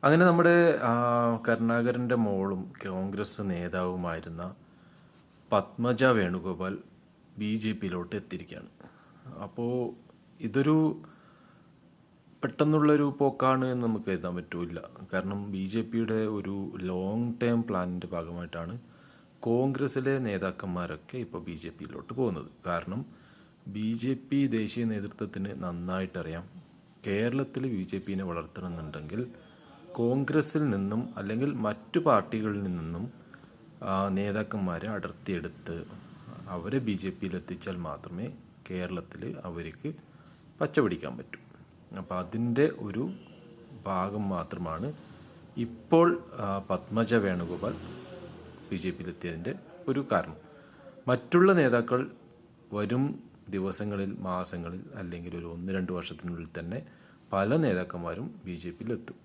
അങ്ങനെ നമ്മുടെ കരുണാകരൻ്റെ മോളും കോൺഗ്രസ് നേതാവുമായിരുന്ന പത്മജ വേണുഗോപാൽ BJPയിലോട്ട് എത്തിയിരിക്കുകയാണ്. അപ്പോൾ ഇതൊരു പെട്ടെന്നുള്ളൊരു പോക്കാണ് എന്ന് നമുക്ക് എഴുതാൻ പറ്റില്ല. കാരണം BJPയുടെ ഒരു ലോങ് ടേം പ്ലാനിൻ്റെ ഭാഗമായിട്ടാണ് കോൺഗ്രസ്സിലെ നേതാക്കന്മാരൊക്കെ ഇപ്പോൾ BJPയിലോട്ട് പോകുന്നത്. കാരണം BJP ദേശീയ നേതൃത്വത്തിന് നന്നായിട്ടറിയാം, കേരളത്തിൽ BJPനെ വളർത്തണമെന്നുണ്ടെങ്കിൽ കോൺഗ്രസ്സിൽ നിന്നും അല്ലെങ്കിൽ മറ്റു പാർട്ടികളിൽ നിന്നും നേതാക്കന്മാരെ അടർത്തിയെടുത്ത് അവരെ BJPയിൽ എത്തിച്ചാൽ മാത്രമേ കേരളത്തിൽ അവർക്ക് പച്ച പിടിക്കാൻ പറ്റൂ. അപ്പോൾ അതിൻ്റെ ഒരു ഭാഗം മാത്രമാണ് ഇപ്പോൾ പത്മജ വേണുഗോപാൽ BJPയിലെത്തിയതിൻ്റെ ഒരു കാരണം. മറ്റുള്ള നേതാക്കൾ വരും ദിവസങ്ങളിൽ, മാസങ്ങളിൽ അല്ലെങ്കിൽ ഒരു 1-2 വർഷത്തിനുള്ളിൽ തന്നെ പല നേതാക്കന്മാരും BJPയിലെത്തും.